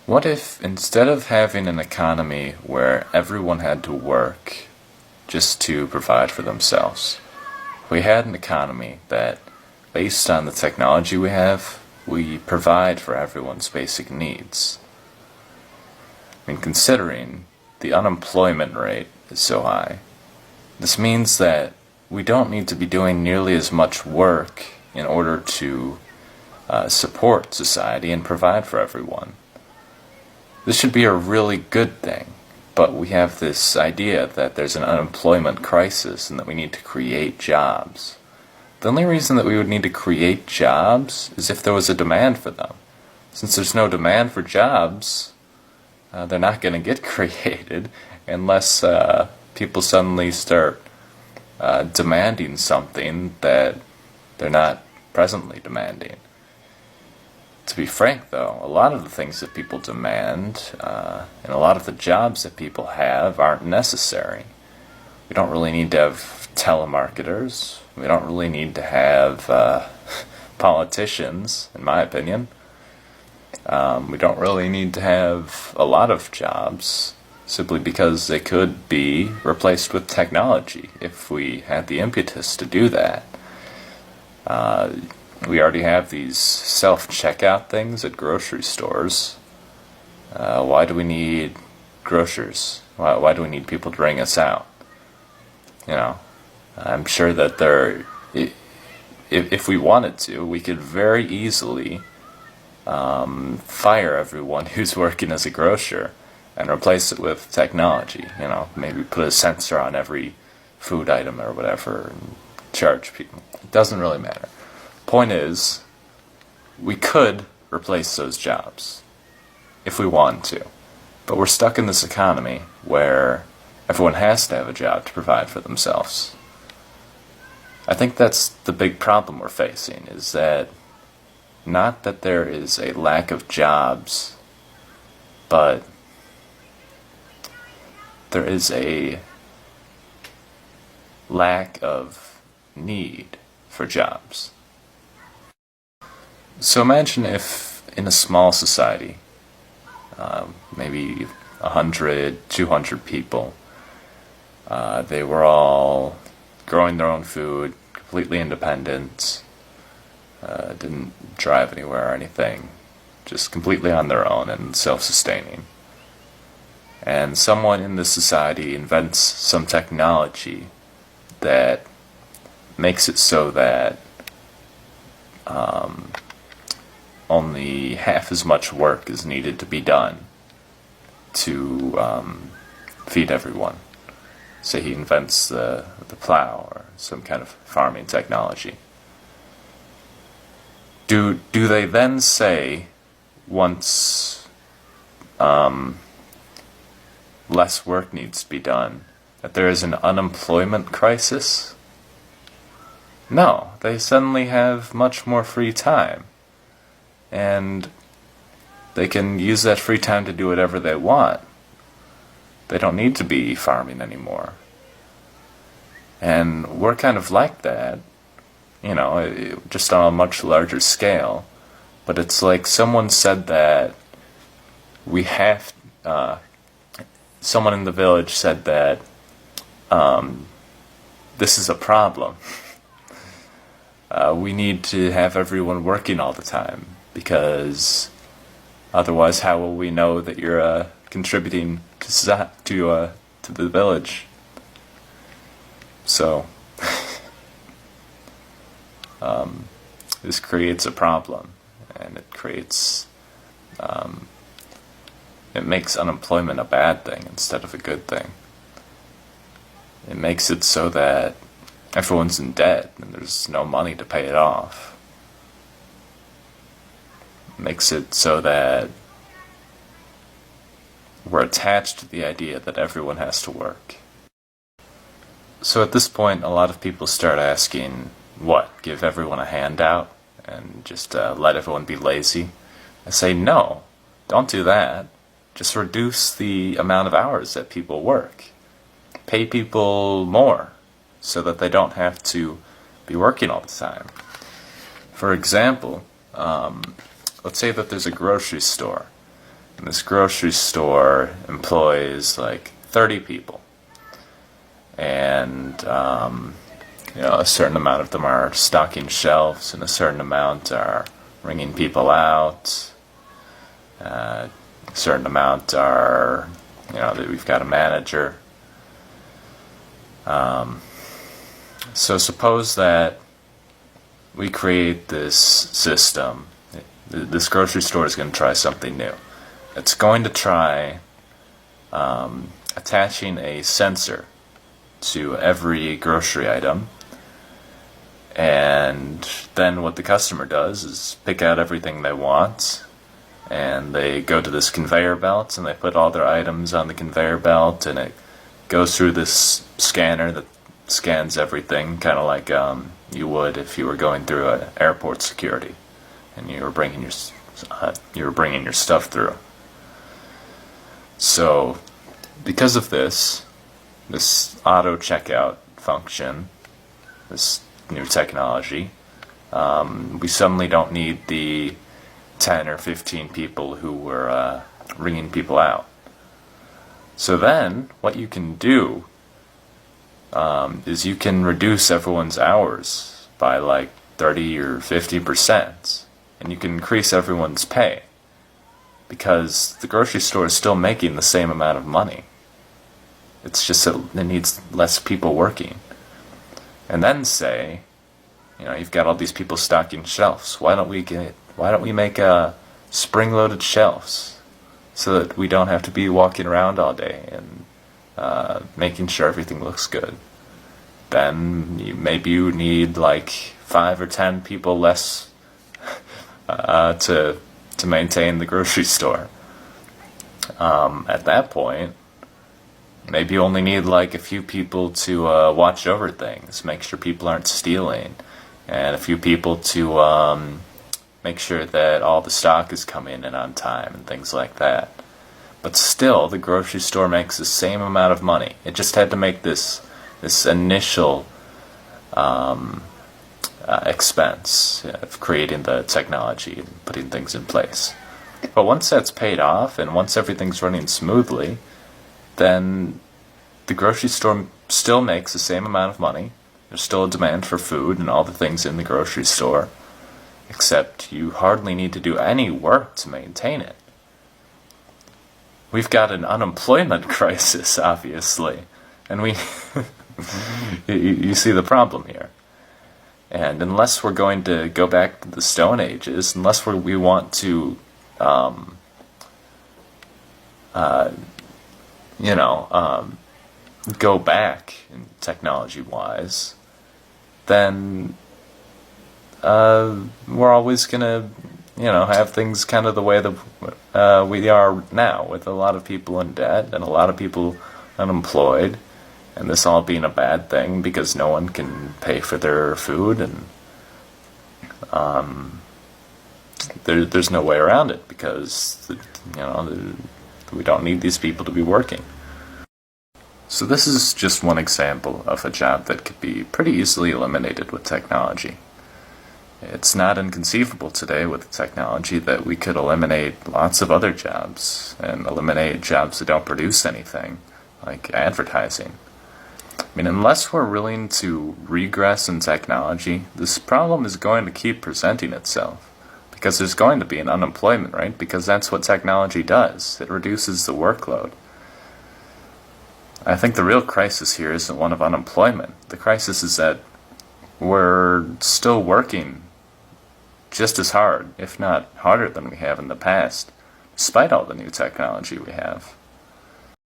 What if, instead of having an economy where everyone had to work just to provide for themselves, we had an economy that, based on the technology we have, we provide for everyone's basic needs? I mean, considering the unemployment rate is so high, this means that we don't need to be doing nearly as much work in order to support society and provide for everyone. This should be a really good thing, but we have this idea that there's an unemployment crisis and that we need to create jobs. The only reason that we would need to create jobs is if there was a demand for them. Since there's no demand for jobs, they're not going to get created unless people suddenly start demanding something that they're not presently demanding. To be frank, though, a lot of the things that people demand and a lot of the jobs that people have aren't necessary. We don't really need to have telemarketers. We don't really need to have politicians, in my opinion. We don't really need to have a lot of jobs, simply because they could be replaced with technology if we had the impetus to do that. We already have these self-checkout things at grocery stores. Why do we need grocers? Why do we need people to ring us out? You know, I'm sure that if we wanted to, we could very easily fire everyone who's working as a grocer and replace it with technology. You know, maybe put a sensor on every food item or whatever and charge people. It doesn't really matter. Point is, we could replace those jobs if we wanted to, but we're stuck in this economy where everyone has to have a job to provide for themselves. I think that's the big problem we're facing, is that not that there is a lack of jobs, but there is a lack of need for jobs. So imagine if in a small society, maybe 100, 200 people, they were all growing their own food, completely independent, didn't drive anywhere or anything, just completely on their own and self-sustaining. And someone in this society invents some technology that makes it so that only half as much work is needed to be done to feed everyone. Say he invents the plow or some kind of farming technology. Do they then say, once less work needs to be done, that there is an unemployment crisis? No, they suddenly have much more free time. And they can use that free time to do whatever they want. They don't need to be farming anymore. And we're kind of like that, you know, just on a much larger scale. But it's like someone said that someone in the village said that this is a problem. We need to have everyone working all the time, because otherwise how will we know that you're contributing to the village? So this creates a problem, and it makes unemployment a bad thing instead of a good thing. It makes it so that everyone's in debt and there's no money to pay it off. It makes it so that we're attached to the idea that everyone has to work. So at this point, a lot of people start asking, what, give everyone a handout and just let everyone be lazy? I say, no, don't do that. Just reduce the amount of hours that people work. Pay people more so that they don't have to be working all the time. For example, let's say that there's a grocery store. And this grocery store employs like 30 people. And, a certain amount of them are stocking shelves, and a certain amount are ringing people out. A certain amount are, we've got a manager. So suppose that we create this system. This grocery store is going to try something new. It's going to try attaching a sensor to every grocery item, and then what the customer does is pick out everything they want, and they go to this conveyor belt and they put all their items on the conveyor belt, and it goes through this scanner that scans everything, kind of like you would if you were going through an airport security and you were bringing your stuff through. So because of this auto checkout function, this new technology, we suddenly don't need the 10 or 15 people who were ringing people out. So then what you can do is you can reduce everyone's hours by like 30 or 50%, and you can increase everyone's pay, because the grocery store is still making the same amount of money. It's just that it needs less people working. And then say, you've got all these people stocking shelves. Why don't we make spring-loaded shelves so that we don't have to be walking around all day and making sure everything looks good? Then maybe you need like 5 or 10 people less to maintain the grocery store. At that point, maybe you only need like a few people to watch over things, make sure people aren't stealing, and a few people to make sure that all the stock is coming in on time and things like that. But still, the grocery store makes the same amount of money. It just had to make this initial expense of creating the technology and putting things in place. But once that's paid off, and once everything's running smoothly, then the grocery store still makes the same amount of money. There's still a demand for food and all the things in the grocery store, except you hardly need to do any work to maintain it. We've got an unemployment crisis, obviously, and you see the problem here. And unless we're going to go back to the Stone Ages, unless we want to go back in technology-wise, then we're always going to, have things kind of the way that we are now, with a lot of people in debt and a lot of people unemployed, and this all being a bad thing because no one can pay for their food, and there's no way around it because we don't need these people to be working. So this is just one example of a job that could be pretty easily eliminated with technology. It's not inconceivable today with technology that we could eliminate lots of other jobs, and eliminate jobs that don't produce anything, like advertising. I mean, unless we're willing to regress in technology, this problem is going to keep presenting itself. Because there's going to be an unemployment, right? Because that's what technology does. It reduces the workload. I think the real crisis here isn't one of unemployment. The crisis is that we're still working just as hard, if not harder than we have in the past, despite all the new technology we have.